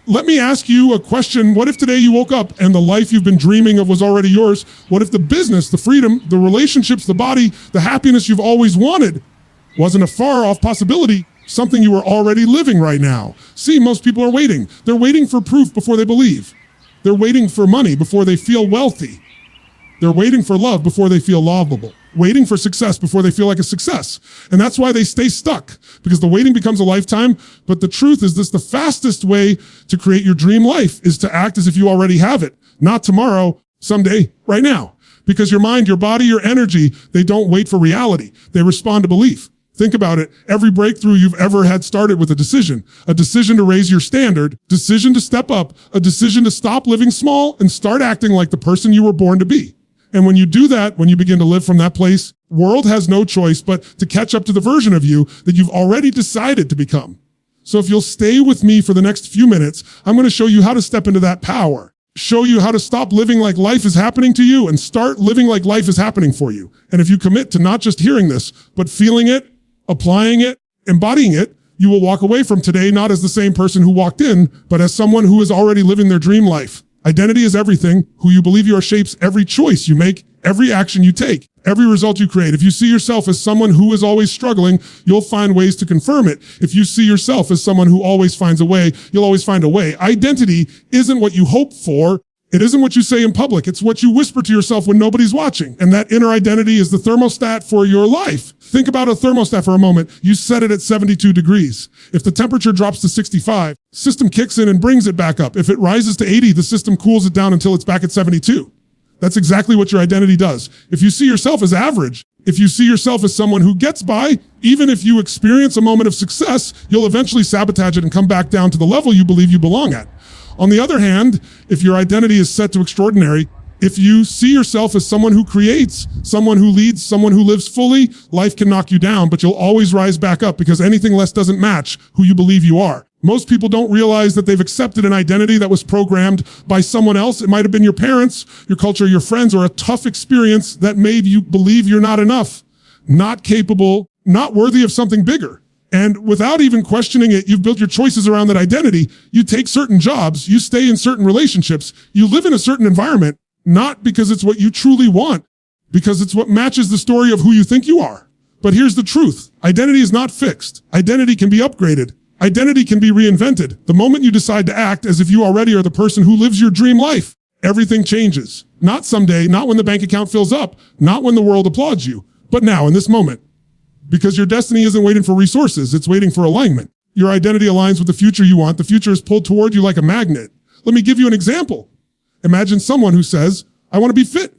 let me ask you a question. What if today you woke up and the life you've been dreaming of was already yours? What if the business, the freedom, the relationships, the body, the happiness you've always wanted wasn't a far off possibility, something you were already living right now? See, most people are waiting. They're waiting for proof before they believe. They're waiting for money before they feel wealthy. They're waiting for love before they feel lovable. Waiting for success before they feel like a success. And that's why they stay stuck, because the waiting becomes a lifetime. But the truth is this: the fastest way to create your dream life is to act as if you already have it. Not tomorrow, someday, right now. Because your mind, your body, your energy, they don't wait for reality. They respond to belief. Think about it. Every breakthrough you've ever had started with a decision to raise your standard, decision to step up, a decision to stop living small and start acting like the person you were born to be. And when you do that, when you begin to live from that place, world has no choice but to catch up to the version of you that you've already decided to become. So if you'll stay with me for the next few minutes, I'm going to show you how to step into that power, show you how to stop living like life is happening to you and start living like life is happening for you. And if you commit to not just hearing this, but feeling it, applying it, embodying it, you will walk away from today not as the same person who walked in, but as someone who is already living their dream life. Identity is everything. Who you believe you are shapes every choice you make, every action you take, every result you create. If you see yourself as someone who is always struggling, you'll find ways to confirm it. If you see yourself as someone who always finds a way, you'll always find a way. Identity isn't what you hope for. It isn't what you say in public. It's what you whisper to yourself when nobody's watching. And that inner identity is the thermostat for your life. Think about a thermostat for a moment. You set it at 72 degrees. If the temperature drops to 65, system kicks in and brings it back up. If it rises to 80, the system cools it down until it's back at 72. That's exactly what your identity does. If you see yourself as average, if you see yourself as someone who gets by, even if you experience a moment of success, you'll eventually sabotage it and come back down to the level you believe you belong at. On the other hand, if your identity is set to extraordinary, if you see yourself as someone who creates, someone who leads, someone who lives fully, life can knock you down, but you'll always rise back up because anything less doesn't match who you believe you are. Most people don't realize that they've accepted an identity that was programmed by someone else. It might have been your parents, your culture, your friends, or a tough experience that made you believe you're not enough, not capable, not worthy of something bigger. And without even questioning it, you've built your choices around that identity. You take certain jobs, you stay in certain relationships, you live in a certain environment, not because it's what you truly want, because it's what matches the story of who you think you are. But here's the truth. Identity is not fixed. Identity can be upgraded. Identity can be reinvented. The moment you decide to act as if you already are the person who lives your dream life, everything changes. Not someday, not when the bank account fills up, not when the world applauds you, but now, in this moment. Because your destiny isn't waiting for resources, it's waiting for alignment. Your identity aligns with the future you want. The future is pulled toward you like a magnet. Let me give you an example. Imagine someone who says, I want to be fit.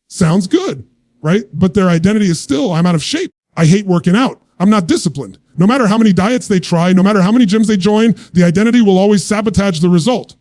Sounds good, right? But their identity is still, I'm out of shape. I hate working out. I'm not disciplined. No matter how many diets they try, no matter how many gyms they join, the identity will always sabotage the result.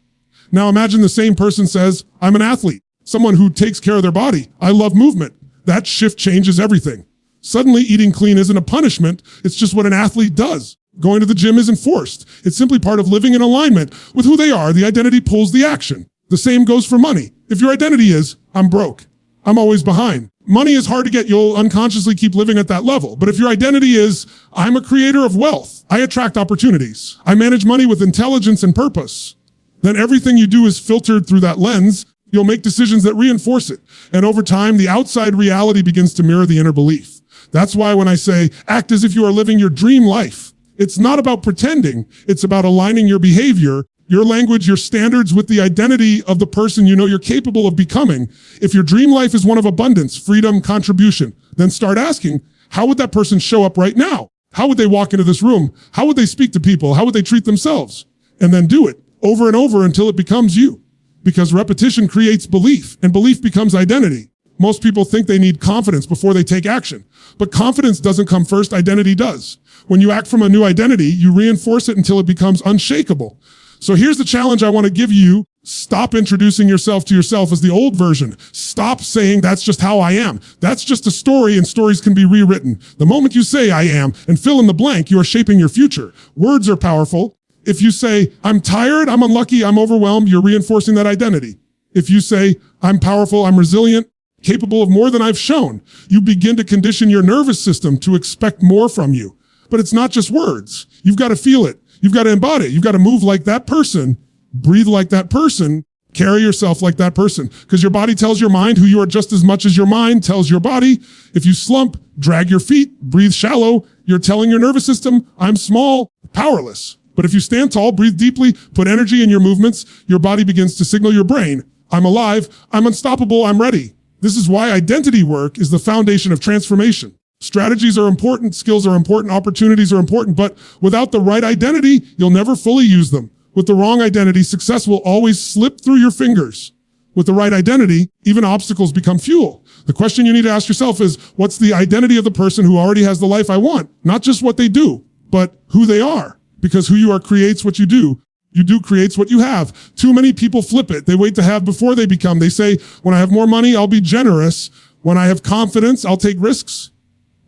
Now imagine the same person says, I'm an athlete, someone who takes care of their body. I love movement. That shift changes everything. Suddenly eating clean isn't a punishment. It's just what an athlete does. Going to the gym isn't forced. It's simply part of living in alignment with who they are. The identity pulls the action. The same goes for money. If your identity is, I'm broke, I'm always behind. Money is hard to get. You'll unconsciously keep living at that level. But if your identity is, I'm a creator of wealth, I attract opportunities, I manage money with intelligence and purpose, then everything you do is filtered through that lens. You'll make decisions that reinforce it. And over time, the outside reality begins to mirror the inner belief. That's why when I say, act as if you are living your dream life, it's not about pretending. It's about aligning your behavior, your language, your standards with the identity of the person you know you're capable of becoming. If your dream life is one of abundance, freedom, contribution, then start asking, how would that person show up right now? How would they walk into this room? How would they speak to people? How would they treat themselves? And then do it over and over until it becomes you. Because repetition creates belief, and belief becomes identity. Most people think they need confidence before they take action. But confidence doesn't come first, identity does. When you act from a new identity, you reinforce it until it becomes unshakable. So here's the challenge I want to give you. Stop introducing yourself to yourself as the old version. Stop saying that's just how I am. That's just a story, and stories can be rewritten. The moment you say I am and fill in the blank, you are shaping your future. Words are powerful. If you say, I'm tired, I'm unlucky, I'm overwhelmed, you're reinforcing that identity. If you say, I'm powerful, I'm resilient, capable of more than I've shown, you begin to condition your nervous system to expect more from you. But it's not just words. You've got to feel it. You've got to embody it. You've got to move like that person Breathe like that person. Carry yourself like that person, because your body tells your mind who you are just as much as your mind tells your body. If you slump, drag your feet, breathe shallow, you're telling your nervous system, I'm small, powerless. But if you stand tall, breathe deeply, put energy in your movements, your body begins to signal your brain, I'm alive, I'm unstoppable, I'm ready. This is why identity work is the foundation of transformation. Strategies are important, skills are important, opportunities are important, but without the right identity, you'll never fully use them. With the wrong identity, success will always slip through your fingers. With the right identity, even obstacles become fuel. The question you need to ask yourself is, what's the identity of the person who already has the life I want? Not just what they do, but who they are. Because who you are creates what you do. You do creates what you have. Too many people flip it. They wait to have before they become. They say, when I have more money, I'll be generous. When I have confidence, I'll take risks.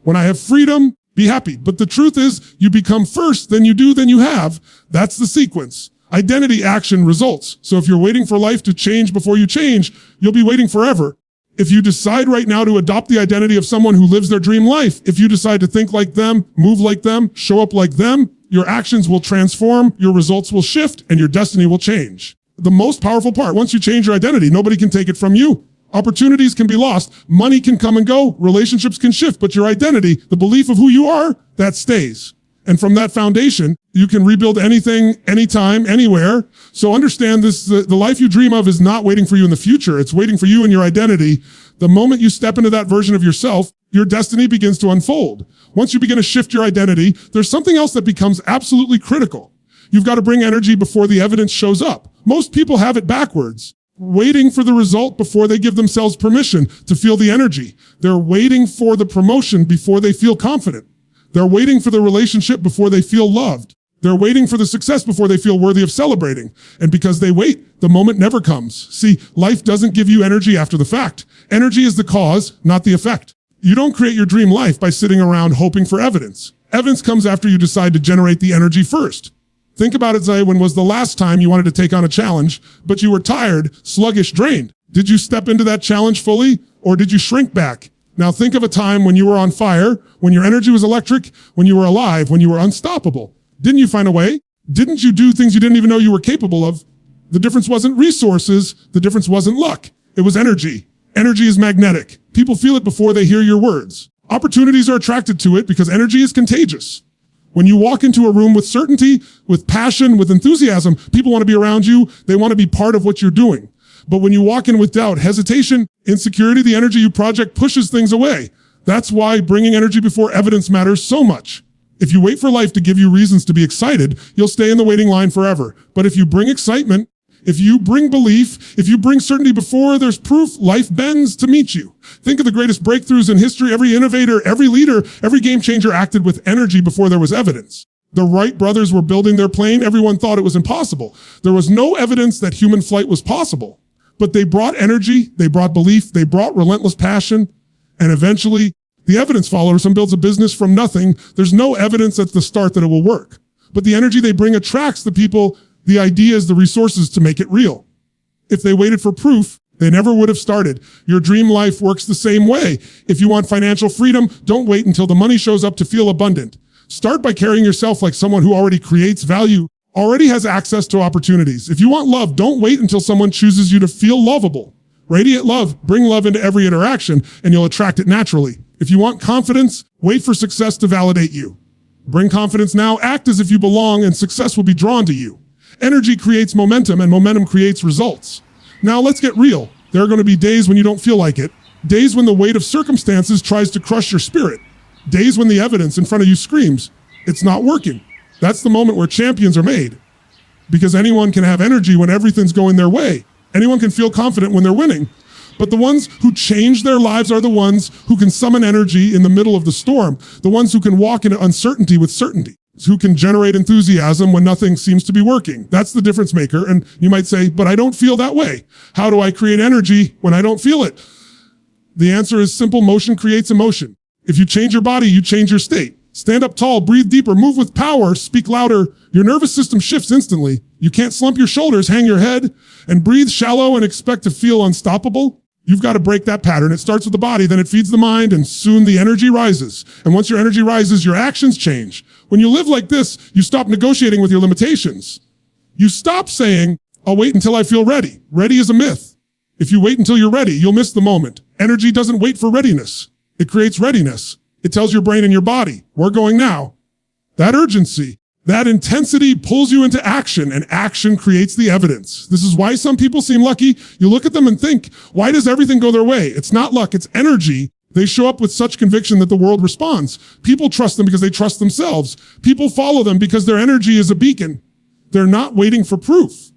When I have freedom, be happy. But the truth is, you become first, then you do, then you have. That's the sequence. Identity, action, results. So if you're waiting for life to change before you change, you'll be waiting forever. If you decide right now to adopt the identity of someone who lives their dream life, if you decide to think like them, move like them, show up like them, your actions will transform, your results will shift, and your destiny will change. The most powerful part, once you change your identity, nobody can take it from you. Opportunities can be lost, money can come and go, relationships can shift, but your identity, the belief of who you are, that stays. And from that foundation, you can rebuild anything, anytime, anywhere. So understand this, the life you dream of is not waiting for you in the future. It's waiting for you in your identity. The moment you step into that version of yourself, your destiny begins to unfold. Once you begin to shift your identity, there's something else that becomes absolutely critical. You've got to bring energy before the evidence shows up. Most people have it backwards, waiting for the result before they give themselves permission to feel the energy. They're waiting for the promotion before they feel confident. They're waiting for the relationship before they feel loved. They're waiting for the success before they feel worthy of celebrating. And because they wait, the moment never comes. See, life doesn't give you energy after the fact. Energy is the cause, not the effect. You don't create your dream life by sitting around hoping for evidence. Evidence comes after you decide to generate the energy first. Think about it, Zay, when was the last time you wanted to take on a challenge, but you were tired, sluggish, drained? Did you step into that challenge fully, or did you shrink back? Now think of a time when you were on fire, when your energy was electric, when you were alive, when you were unstoppable. Didn't you find a way? Didn't you do things you didn't even know you were capable of? The difference wasn't resources. The difference wasn't luck. It was energy. Energy is magnetic. People feel it before they hear your words. Opportunities are attracted to it because energy is contagious. When you walk into a room with certainty, with passion, with enthusiasm, people want to be around you. They want to be part of what you're doing. But when you walk in with doubt, hesitation, insecurity, the energy you project pushes things away. That's why bringing energy before evidence matters so much. If you wait for life to give you reasons to be excited, you'll stay in the waiting line forever. But if you bring excitement, if you bring belief, if you bring certainty before there's proof, life bends to meet you. Think of the greatest breakthroughs in history. Every innovator, every leader, every game changer acted with energy before there was evidence. The Wright brothers were building their plane. Everyone thought it was impossible. There was no evidence that human flight was possible. But they brought energy, they brought belief, they brought relentless passion, and eventually the evidence follows. Someone builds a business from nothing. There's no evidence at the start that it will work. But the energy they bring attracts the people, the ideas, the resources to make it real. If they waited for proof, they never would have started. Your dream life works the same way. If you want financial freedom, don't wait until the money shows up to feel abundant. Start by carrying yourself like someone who already creates value, already has access to opportunities. If you want love, don't wait until someone chooses you to feel lovable. Radiate love, bring love into every interaction, and you'll attract it naturally. If you want confidence, wait for success to validate you. Bring confidence now, act as if you belong, and success will be drawn to you. Energy creates momentum, and momentum creates results. Now let's get real. There are going to be days when you don't feel like it. Days when the weight of circumstances tries to crush your spirit. Days when the evidence in front of you screams, it's not working. That's the moment where champions are made. Because anyone can have energy when everything's going their way. Anyone can feel confident when they're winning. But the ones who change their lives are the ones who can summon energy in the middle of the storm. The ones who can walk into uncertainty with certainty. Who can generate enthusiasm when nothing seems to be working. That's the difference maker. And you might say, but I don't feel that way. How do I create energy when I don't feel it? The answer is simple. Motion creates emotion. If you change your body, you change your state. Stand up tall, breathe deeper, move with power, speak louder. Your nervous system shifts instantly. You can't slump your shoulders, hang your head, and breathe shallow and expect to feel unstoppable. You've got to break that pattern. It starts with the body, then it feeds the mind, and soon the energy rises. And once your energy rises, your actions change. When you live like this, you stop negotiating with your limitations. You stop saying, I'll wait until I feel ready. Ready is a myth. If you wait until you're ready, you'll miss the moment. Energy doesn't wait for readiness. It creates readiness. It tells your brain and your body, we're going now. That urgency, that intensity pulls you into action, and action creates the evidence. This is why some people seem lucky. You look at them and think, why does everything go their way? It's not luck, it's energy. They show up with such conviction that the world responds. People trust them because they trust themselves. People follow them because their energy is a beacon. They're not waiting for proof.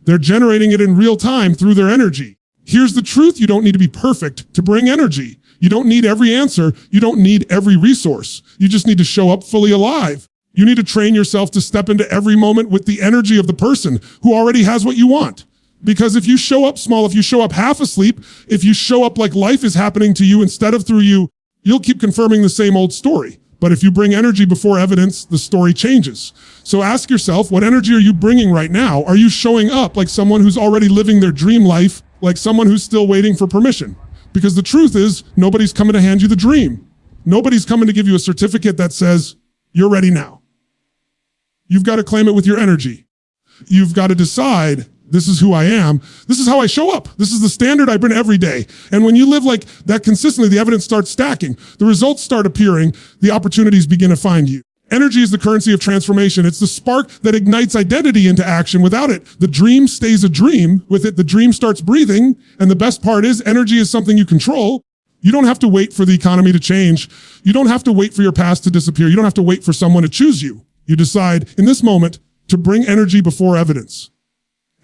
They're generating it in real time through their energy. Here's the truth. You don't need to be perfect to bring energy. You don't need every answer. You don't need every resource. You just need to show up fully alive. You need to train yourself to step into every moment with the energy of the person who already has what you want. Because if you show up small, if you show up half asleep, if you show up like life is happening to you instead of through you, you'll keep confirming the same old story. But if you bring energy before evidence, the story changes. So ask yourself, what energy are you bringing right now? Are you showing up like someone who's already living their dream life, like someone who's still waiting for permission? Because the truth is, nobody's coming to hand you the dream. Nobody's coming to give you a certificate that says, you're ready now. You've got to claim it with your energy. You've got to decide, this is who I am. This is how I show up. This is the standard I bring every day. And when you live like that consistently, the evidence starts stacking. The results start appearing. The opportunities begin to find you. Energy is the currency of transformation. It's the spark that ignites identity into action. Without it, the dream stays a dream. With it, the dream starts breathing. And the best part is, energy is something you control. You don't have to wait for the economy to change. You don't have to wait for your past to disappear. You don't have to wait for someone to choose you. You decide in this moment to bring energy before evidence.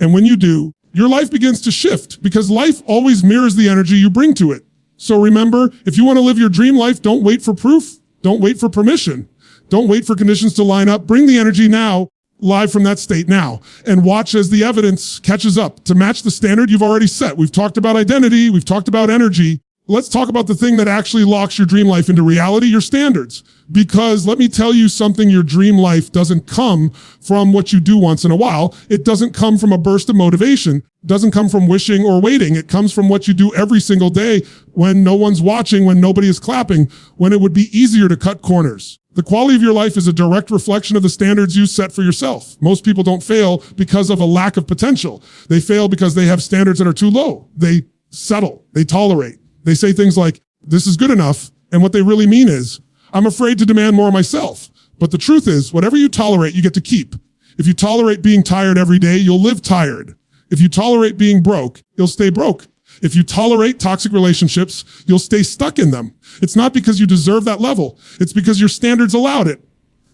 And when you do, your life begins to shift, because life always mirrors the energy you bring to it. So remember, if you want to live your dream life, don't wait for proof. Don't wait for permission. Don't wait for conditions to line up. Bring the energy now, live from that state now, and watch as the evidence catches up to match the standard you've already set. We've talked about identity. We've talked about energy. Let's talk about the thing that actually locks your dream life into reality, your standards. Because let me tell you something, your dream life doesn't come from what you do once in a while. It doesn't come from a burst of motivation. It doesn't come from wishing or waiting. It comes from what you do every single day when no one's watching, when nobody is clapping, when it would be easier to cut corners. The quality of your life is a direct reflection of the standards you set for yourself. Most people don't fail because of a lack of potential. They fail because they have standards that are too low. They settle. They tolerate. They say things like, this is good enough. And what they really mean is, I'm afraid to demand more of myself. But the truth is, whatever you tolerate, you get to keep. If you tolerate being tired every day, you'll live tired. If you tolerate being broke, you'll stay broke. If you tolerate toxic relationships, you'll stay stuck in them. It's not because you deserve that level. It's because your standards allowed it.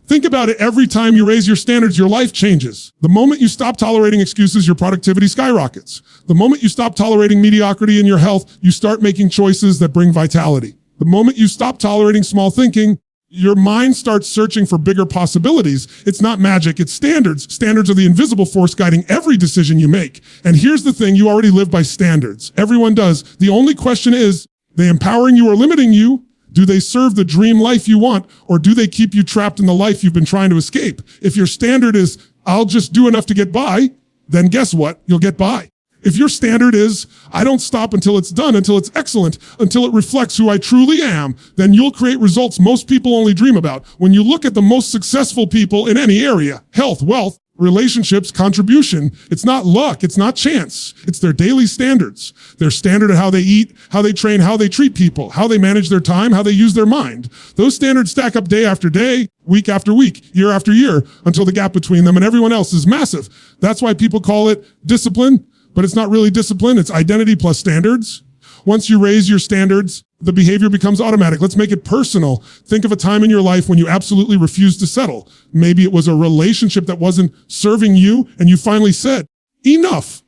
Think about it. Every time you raise your standards, your life changes. The moment you stop tolerating excuses, your productivity skyrockets. The moment you stop tolerating mediocrity in your health, you start making choices that bring vitality. The moment you stop tolerating small thinking, your mind starts searching for bigger possibilities. It's not magic, it's standards. Standards are the invisible force guiding every decision you make. And here's the thing, you already live by standards. Everyone does. The only question is, they empowering you or limiting you? Do they serve the dream life you want, or do they keep you trapped in the life you've been trying to escape? If your standard is, I'll just do enough to get by, then guess what? You'll get by. If your standard is, I don't stop until it's done, until it's excellent, until it reflects who I truly am, then you'll create results most people only dream about. When you look at the most successful people in any area, health, wealth, relationships, contribution, it's not luck, it's not chance. It's their daily standards. Their standard of how they eat, how they train, how they treat people, how they manage their time, how they use their mind. Those standards stack up day after day, week after week, year after year, until the gap between them and everyone else is massive. That's why people call it discipline, but it's not really discipline, it's identity plus standards. Once you raise your standards, the behavior becomes automatic. Let's make it personal. Think of a time in your life when you absolutely refused to settle. Maybe it was a relationship that wasn't serving you and you finally said, enough.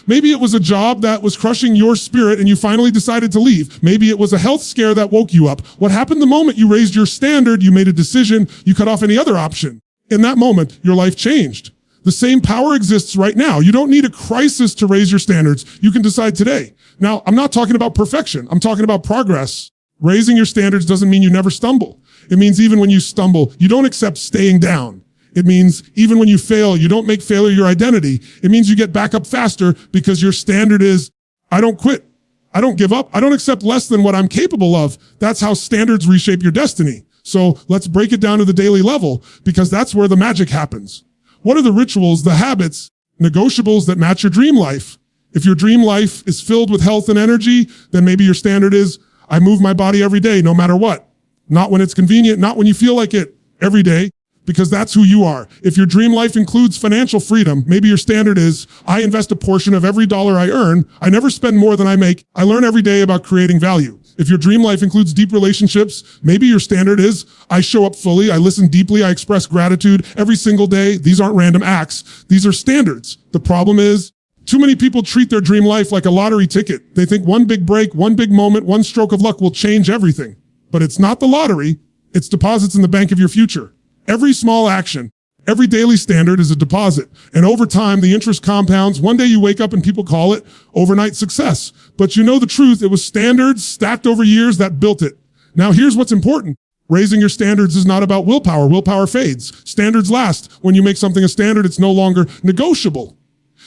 Maybe it was a job that was crushing your spirit and you finally decided to leave. Maybe it was a health scare that woke you up. What happened the moment you raised your standard, you made a decision, you cut off any other option. In that moment, your life changed. The same power exists right now. You don't need a crisis to raise your standards. You can decide today. Now, I'm not talking about perfection. I'm talking about progress. Raising your standards doesn't mean you never stumble. It means even when you stumble, you don't accept staying down. It means even when you fail, you don't make failure your identity. It means you get back up faster because your standard is, I don't quit. I don't give up. I don't accept less than what I'm capable of. That's how standards reshape your destiny. So let's break it down to the daily level because that's where the magic happens. What are the rituals, the habits Negotiables that match your dream life. If your dream life is filled with health and energy, then maybe your standard is, I move my body every day, no matter what. Not when it's convenient, not when you feel like it, every day, because that's who you are. If your dream life includes financial freedom, maybe your standard is, I invest a portion of every dollar I earn. I never spend more than I make. I learn every day about creating value. If your dream life includes deep relationships, maybe your standard is, I show up fully, I listen deeply, I express gratitude every single day. These aren't random acts. These are standards. The problem is, too many people treat their dream life like a lottery ticket. They think one big break, one big moment, one stroke of luck will change everything. But it's not the lottery. It's deposits in the bank of your future. Every small action, every daily standard is a deposit. And over time, the interest compounds. One day you wake up and people call it overnight success. But you know the truth. It was standards stacked over years that built it. Now here's what's important. Raising your standards is not about willpower. Willpower fades. Standards last. When you make something a standard, it's no longer negotiable.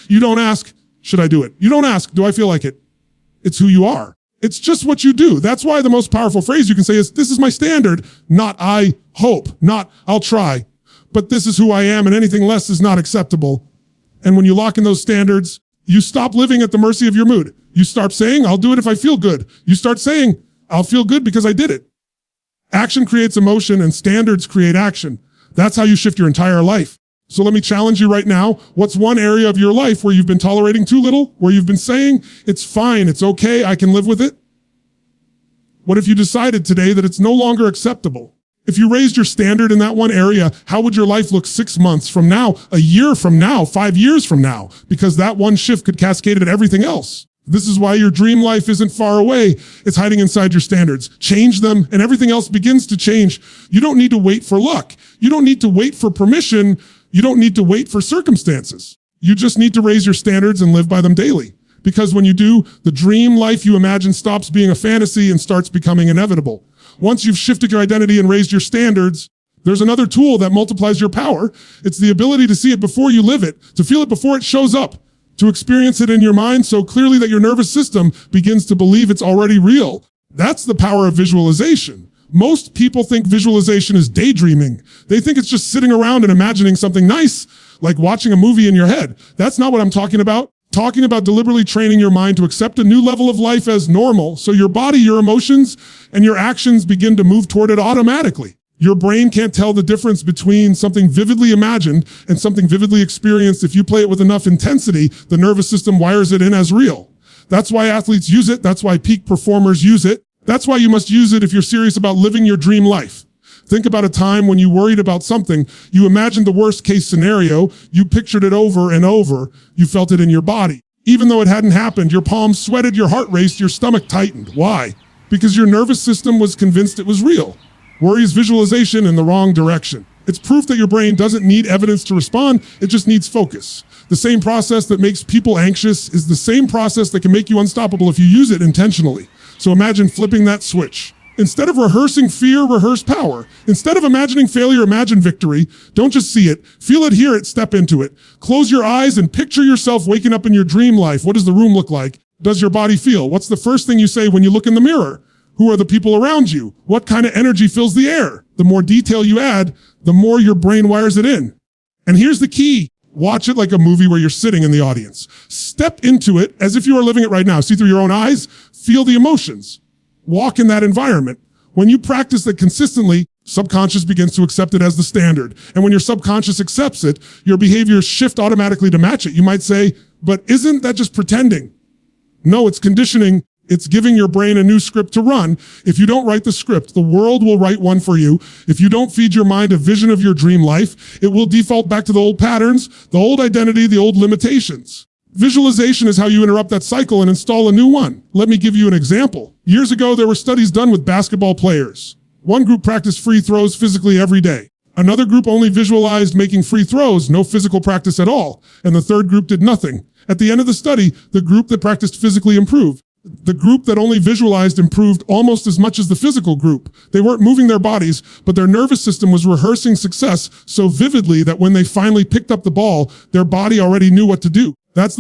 You don't ask, should I do it? You don't ask, do I feel like it? It's who you are. It's just what you do. That's why the most powerful phrase you can say is, this is my standard, not I hope, not I'll try, but this is who I am and anything less is not acceptable. And when you lock in those standards, you stop living at the mercy of your mood. You start saying, I'll do it if I feel good. You start saying, I'll feel good because I did it. Action creates emotion and standards create action. That's how you shift your entire life. So let me challenge you right now. What's one area of your life where you've been tolerating too little, where you've been saying, it's fine, it's okay, I can live with it? What if you decided today that it's no longer acceptable? If you raised your standard in that one area, how would your life look 6 months from now, a year from now, 5 years from now? Because that one shift could cascade into everything else. This is why your dream life isn't far away. It's hiding inside your standards. Change them and everything else begins to change. You don't need to wait for luck. You don't need to wait for permission. You don't need to wait for circumstances. You just need to raise your standards and live by them daily. Because when you do, the dream life you imagine stops being a fantasy and starts becoming inevitable. Once you've shifted your identity and raised your standards, there's another tool that multiplies your power. It's the ability to see it before you live it, to feel it before it shows up, to experience it in your mind so clearly that your nervous system begins to believe it's already real. That's the power of visualization. Most people think visualization is daydreaming. They think it's just sitting around and imagining something nice, like watching a movie in your head. That's not what I'm talking about. Talking about deliberately training your mind to accept a new level of life as normal, so your body, your emotions, and your actions begin to move toward it automatically. Your brain can't tell the difference between something vividly imagined and something vividly experienced. If you play it with enough intensity, the nervous system wires it in as real. That's why athletes use it. That's why peak performers use it. That's why you must use it if you're serious about living your dream life. Think about a time when you worried about something. You imagined the worst case scenario. You pictured it over and over. You felt it in your body. Even though it hadn't happened, your palms sweated, your heart raced, your stomach tightened. Why? Because your nervous system was convinced it was real. Worry is visualization in the wrong direction. It's proof that your brain doesn't need evidence to respond. It just needs focus. The same process that makes people anxious is the same process that can make you unstoppable if you use it intentionally. So imagine flipping that switch. Instead of rehearsing fear, rehearse power. Instead of imagining failure, imagine victory. Don't just see it. Feel it, hear it, step into it. Close your eyes and picture yourself waking up in your dream life. What does the room look like? Does your body feel? What's the first thing you say when you look in the mirror? Who are the people around you? What kind of energy fills the air? The more detail you add, the more your brain wires it in. And here's the key. Watch it like a movie where you're sitting in the audience. Step into it as if you are living it right now. See through your own eyes. Feel the emotions. Walk in that environment. When you practice that consistently, subconscious begins to accept it as the standard. And when your subconscious accepts it, your behaviors shift automatically to match it. You might say, but isn't that just pretending? No, it's conditioning. It's giving your brain a new script to run. If you don't write the script, the world will write one for you. If you don't feed your mind a vision of your dream life, it will default back to the old patterns, the old identity, the old limitations. Visualization is how you interrupt that cycle and install a new one. Let me give you an example. Years ago, there were studies done with basketball players. One group practiced free throws physically every day. Another group only visualized making free throws, no physical practice at all. And the third group did nothing. At the end of the study, the group that practiced physically improved. The group that only visualized improved almost as much as the physical group. They weren't moving their bodies, but their nervous system was rehearsing success so vividly that when they finally picked up the ball, their body already knew what to do. That's